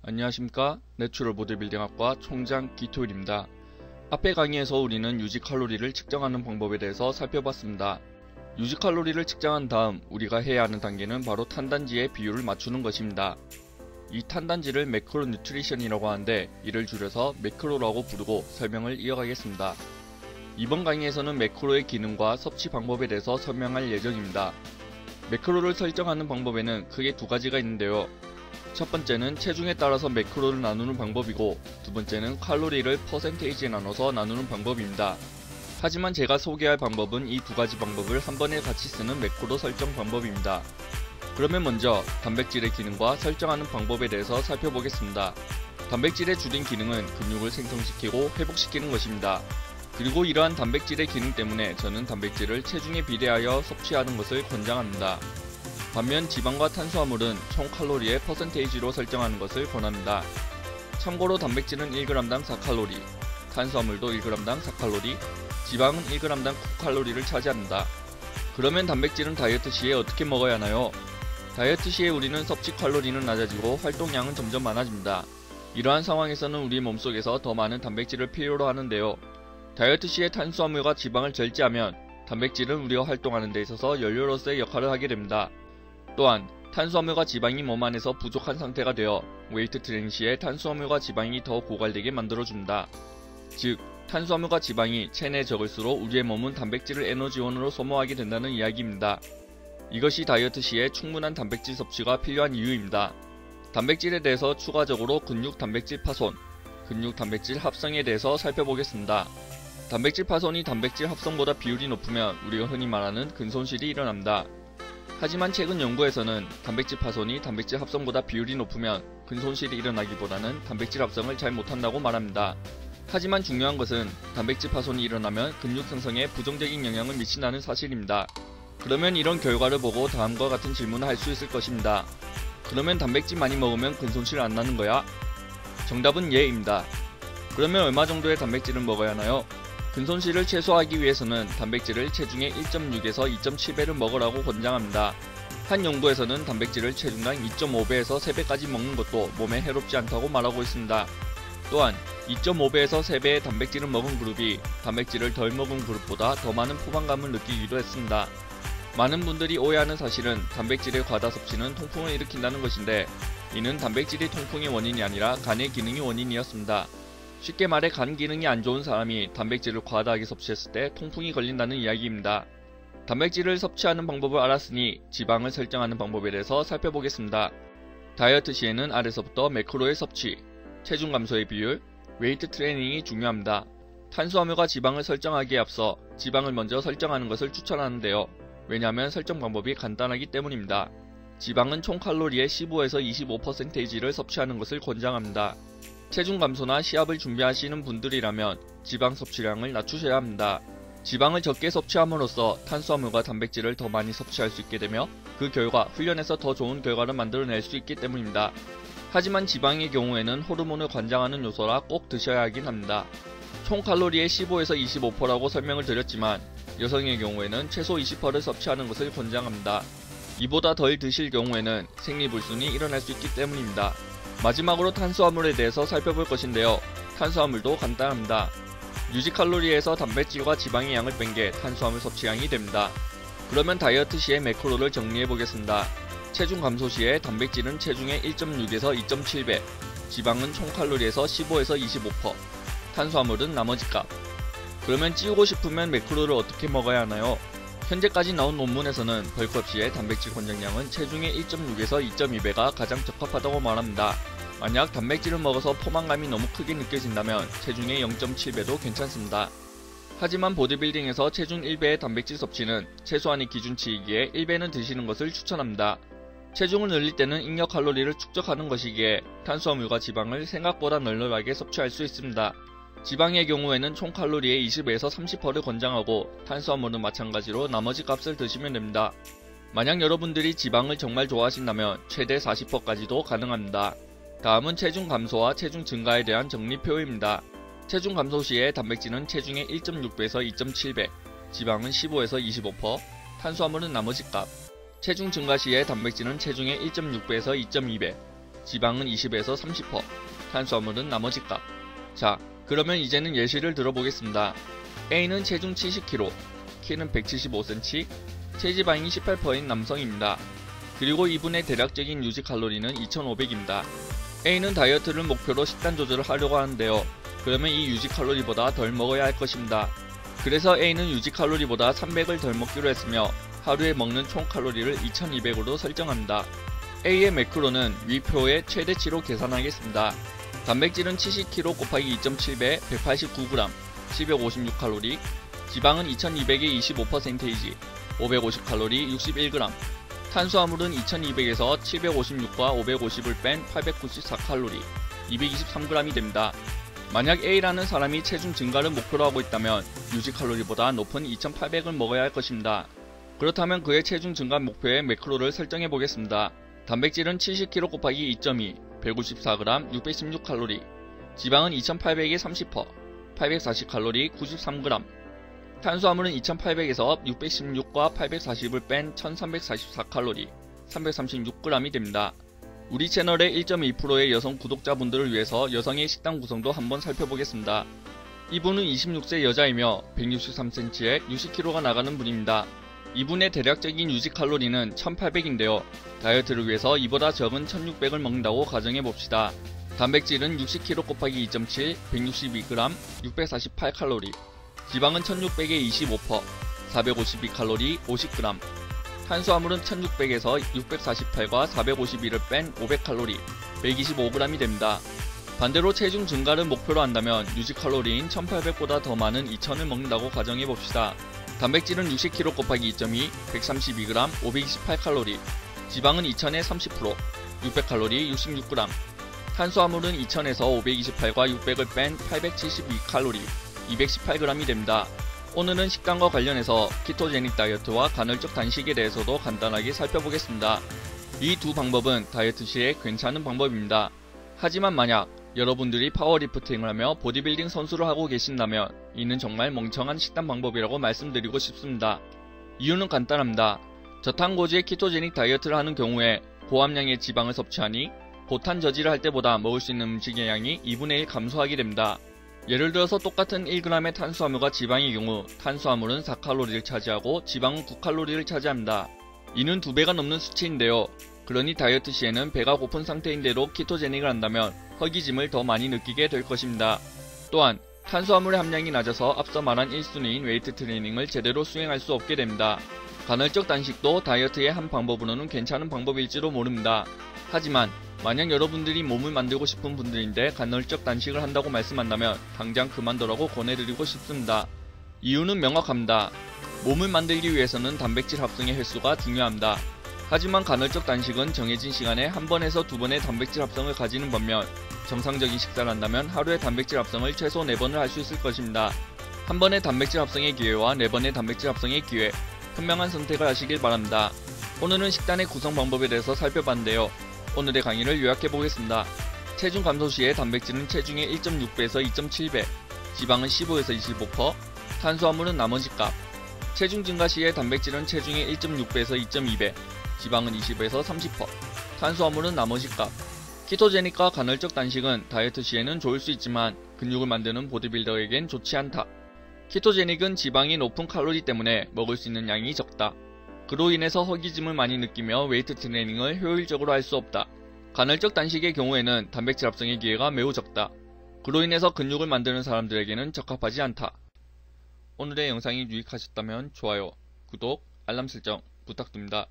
안녕하십니까. 내추럴 보디빌딩학과 총장 기토일입니다. 앞의 강의에서 우리는 유지 칼로리를 측정하는 방법에 대해서 살펴봤습니다. 유지 칼로리를 측정한 다음 우리가 해야 하는 단계는 바로 탄단지의 비율을 맞추는 것입니다. 이 탄단지를 매크로 뉴트리션이라고 하는데 이를 줄여서 매크로라고 부르고 설명을 이어가겠습니다. 이번 강의에서는 매크로의 기능과 섭취 방법에 대해서 설명할 예정입니다. 매크로를 설정하는 방법에는 크게 두 가지가 있는데요. 첫 번째는 체중에 따라서 매크로를 나누는 방법이고, 두 번째는 칼로리를 퍼센테이지에 나눠서 나누는 방법입니다. 하지만 제가 소개할 방법은 이 두 가지 방법을 한 번에 같이 쓰는 매크로 설정 방법입니다. 그러면 먼저 단백질의 기능과 설정하는 방법에 대해서 살펴보겠습니다. 단백질의 주된 기능은 근육을 생성시키고 회복시키는 것입니다. 그리고 이러한 단백질의 기능 때문에 저는 단백질을 체중에 비례하여 섭취하는 것을 권장합니다. 반면 지방과 탄수화물은 총 칼로리의 퍼센테이지로 설정하는 것을 권합니다. 참고로 단백질은 1g당 4칼로리, 탄수화물도 1g당 4칼로리, 지방은 1g당 9칼로리를 차지합니다. 그러면 단백질은 다이어트 시에 어떻게 먹어야 하나요? 다이어트 시에 우리는 섭취 칼로리는 낮아지고 활동량은 점점 많아집니다. 이러한 상황에서는 우리 몸속에서 더 많은 단백질을 필요로 하는데요. 다이어트 시에 탄수화물과 지방을 절제하면 단백질은 우리가 활동하는 데 있어서 연료로서의 역할을 하게 됩니다. 또한 탄수화물과 지방이 몸 안에서 부족한 상태가 되어 웨이트 트레이닝 시에 탄수화물과 지방이 더 고갈되게 만들어줍니다. 즉, 탄수화물과 지방이 체내에 적을수록 우리의 몸은 단백질을 에너지원으로 소모하게 된다는 이야기입니다. 이것이 다이어트 시에 충분한 단백질 섭취가 필요한 이유입니다. 단백질에 대해서 추가적으로 근육 단백질 파손, 근육 단백질 합성에 대해서 살펴보겠습니다. 단백질 파손이 단백질 합성보다 비율이 높으면 우리가 흔히 말하는 근손실이 일어납니다. 하지만 최근 연구에서는 단백질 파손이 단백질 합성보다 비율이 높으면 근손실이 일어나기보다는 단백질 합성을 잘 못한다고 말합니다. 하지만 중요한 것은 단백질 파손이 일어나면 근육 생성에 부정적인 영향을 미친다는 사실입니다. 그러면 이런 결과를 보고 다음과 같은 질문을 할 수 있을 것입니다. 그러면 단백질 많이 먹으면 근손실 안 나는 거야? 정답은 예입니다. 그러면 얼마 정도의 단백질을 먹어야 하나요? 근손실을 최소화하기 위해서는 단백질을 체중의 1.6에서 2.7배를 먹으라고 권장합니다. 한 연구에서는 단백질을 체중당 2.5배에서 3배까지 먹는 것도 몸에 해롭지 않다고 말하고 있습니다. 또한 2.5배에서 3배의 단백질을 먹은 그룹이 단백질을 덜 먹은 그룹보다 더 많은 포만감을 느끼기도 했습니다. 많은 분들이 오해하는 사실은 단백질의 과다 섭취는 통풍을 일으킨다는 것인데, 이는 단백질이 통풍의 원인이 아니라 간의 기능이 원인이었습니다. 쉽게 말해 간 기능이 안 좋은 사람이 단백질을 과다하게 섭취했을 때 통풍이 걸린다는 이야기입니다. 단백질을 섭취하는 방법을 알았으니 지방을 설정하는 방법에 대해서 살펴보겠습니다. 다이어트 시에는 아래서부터 매크로의 섭취, 체중 감소의 비율, 웨이트 트레이닝이 중요합니다. 탄수화물과 지방을 설정하기에 앞서 지방을 먼저 설정하는 것을 추천하는데요. 왜냐하면 설정 방법이 간단하기 때문입니다. 지방은 총 칼로리의 15에서 25%를 섭취하는 것을 권장합니다. 체중 감소나 시합을 준비하시는 분들이라면 지방 섭취량을 낮추셔야 합니다. 지방을 적게 섭취함으로써 탄수화물과 단백질을 더 많이 섭취할 수 있게 되며 그 결과 훈련에서 더 좋은 결과를 만들어낼 수 있기 때문입니다. 하지만 지방의 경우에는 호르몬을 관장하는 요소라 꼭 드셔야 하긴 합니다. 총 칼로리의 15에서 25%라고 설명을 드렸지만 여성의 경우에는 최소 20%를 섭취하는 것을 권장합니다. 이보다 덜 드실 경우에는 생리불순이 일어날 수 있기 때문입니다. 마지막으로 탄수화물에 대해서 살펴볼 것인데요. 탄수화물도 간단합니다. 유지 칼로리에서 단백질과 지방의 양을 뺀 게 탄수화물 섭취량이 됩니다. 그러면 다이어트 시의 매크로를 정리해 보겠습니다. 체중 감소 시에 단백질은 체중의 1.6에서 2.7배, 지방은 총 칼로리에서 15에서 25%, 탄수화물은 나머지 값. 그러면 찌우고 싶으면 매크로를 어떻게 먹어야 하나요? 현재까지 나온 논문에서는 벌크업 시의 단백질 권장량은 체중의 1.6에서 2.2배가 가장 적합하다고 말합니다. 만약 단백질을 먹어서 포만감이 너무 크게 느껴진다면 체중의 0.7배도 괜찮습니다. 하지만 보디빌딩에서 체중 1배의 단백질 섭취는 최소한의 기준치이기에 1배는 드시는 것을 추천합니다. 체중을 늘릴 때는 잉여 칼로리를 축적하는 것이기에 탄수화물과 지방을 생각보다 널널하게 섭취할 수 있습니다. 지방의 경우에는 총 칼로리의 20에서 30%를 권장하고 탄수화물은 마찬가지로 나머지 값을 드시면 됩니다. 만약 여러분들이 지방을 정말 좋아하신다면 최대 40%까지도 가능합니다. 다음은 체중 감소와 체중 증가에 대한 정리표입니다. 체중 감소 시에 단백질은 체중의 1.6배에서 2.7배, 지방은 15에서 25%, 탄수화물은 나머지 값. 체중 증가 시에 단백질은 체중의 1.6배에서 2.2배, 지방은 20에서 30%, 탄수화물은 나머지 값. 자, 그러면 이제는 예시를 들어보겠습니다. A는 체중 70kg, 키는 175cm, 체지방이 18%인 남성입니다. 그리고 이분의 대략적인 유지 칼로리는 2500입니다. A는 다이어트를 목표로 식단 조절을 하려고 하는데요. 그러면 이 유지 칼로리보다 덜 먹어야 할 것입니다. 그래서 A는 유지 칼로리보다 300을 덜 먹기로 했으며 하루에 먹는 총 칼로리를 2200으로 설정합니다. A의 매크로는 위표의 최대치로 계산하겠습니다. 단백질은 70kg 곱하기 2.7배 189g 756칼로리, 지방은 2200의 25%이지 550칼로리 61g, 탄수화물은 2200에서 756과 550을 뺀 894칼로리 223g이 됩니다. 만약 A라는 사람이 체중 증가를 목표로 하고 있다면 유지 칼로리보다 높은 2800을 먹어야 할 것입니다. 그렇다면 그의 체중 증가 목표의 매크로를 설정해 보겠습니다. 단백질은 70kg 곱하기 2.2 154g 616칼로리, 지방은 2800의 30%, 840칼로리 93g, 탄수화물은 2800에서 616과 840을 뺀 1344칼로리 336g이 됩니다. 우리 채널의 1.2%의 여성 구독자분들을 위해서 여성의 식단 구성도 한번 살펴보겠습니다. 이분은 26세 여자이며 163cm에 60kg가 나가는 분입니다. 이분의 대략적인 유지 칼로리는 1800인데요. 다이어트를 위해서 이보다 적은 1600을 먹는다고 가정해봅시다. 단백질은 60kg 곱하기 2.7 162g 648칼로리, 지방은 1600의 25%, 452칼로리 50g, 탄수화물은 1600에서 648과 451을 뺀 500칼로리 125g이 됩니다. 반대로 체중 증가를 목표로 한다면 유지 칼로리인 1800보다 더 많은 2000을 먹는다고 가정해봅시다. 단백질은 60kg 곱하기 2.2 132g 528칼로리, 지방은 2000의 30%, 600칼로리 66g, 탄수화물은 2000에서 528과 600을 뺀 872칼로리 218g이 됩니다. 오늘은 식단과 관련해서 키토제닉 다이어트와 간헐적 단식에 대해서도 간단하게 살펴보겠습니다. 이 두 방법은 다이어트 시에 괜찮은 방법입니다. 하지만 만약 여러분들이 파워리프팅을 하며 보디빌딩 선수를 하고 계신다면 이는 정말 멍청한 식단 방법이라고 말씀드리고 싶습니다. 이유는 간단합니다. 저탄고지의 키토제닉 다이어트를 하는 경우에 고함량의 지방을 섭취하니 고탄 저지를 할 때보다 먹을 수 있는 음식의 양이 2분의 1 감소하게 됩니다. 예를 들어서 똑같은 1g의 탄수화물과 지방의 경우 탄수화물은 4칼로리를 차지하고 지방은 9칼로리를 차지합니다. 이는 2배가 넘는 수치인데요. 그러니 다이어트 시에는 배가 고픈 상태인데도 키토제닉을 한다면 허기짐을 더 많이 느끼게 될 것입니다. 또한 탄수화물의 함량이 낮아서 앞서 말한 1순위인 웨이트 트레이닝을 제대로 수행할 수 없게 됩니다. 간헐적 단식도 다이어트의 한 방법으로는 괜찮은 방법일지도 모릅니다. 하지만 만약 여러분들이 몸을 만들고 싶은 분들인데 간헐적 단식을 한다고 말씀한다면 당장 그만두라고 권해드리고 싶습니다. 이유는 명확합니다. 몸을 만들기 위해서는 단백질 합성의 횟수가 중요합니다. 하지만 간헐적 단식은 정해진 시간에 한 번에서 두 번의 단백질 합성을 가지는 반면 정상적인 식사를 한다면 하루에 단백질 합성을 최소 4번을 할 수 있을 것입니다. 한 번의 단백질 합성의 기회와 4번의 단백질 합성의 기회, 현명한 선택을 하시길 바랍니다. 오늘은 식단의 구성 방법에 대해서 살펴봤는데요. 오늘의 강의를 요약해보겠습니다. 체중 감소 시에 단백질은 체중의 1.6배에서 2.7배, 지방은 15에서 25%, 탄수화물은 나머지 값. 체중 증가 시에 단백질은 체중의 1.6배에서 2.2배, 지방은 20에서 30%, 탄수화물은 나머지 값. 키토제닉과 간헐적 단식은 다이어트 시에는 좋을 수 있지만 근육을 만드는 보디빌더에겐 좋지 않다. 키토제닉은 지방이 높은 칼로리 때문에 먹을 수 있는 양이 적다. 그로 인해서 허기짐을 많이 느끼며 웨이트 트레이닝을 효율적으로 할 수 없다. 간헐적 단식의 경우에는 단백질 합성의 기회가 매우 적다. 그로 인해서 근육을 만드는 사람들에게는 적합하지 않다. 오늘의 영상이 유익하셨다면 좋아요, 구독, 알람 설정 부탁드립니다.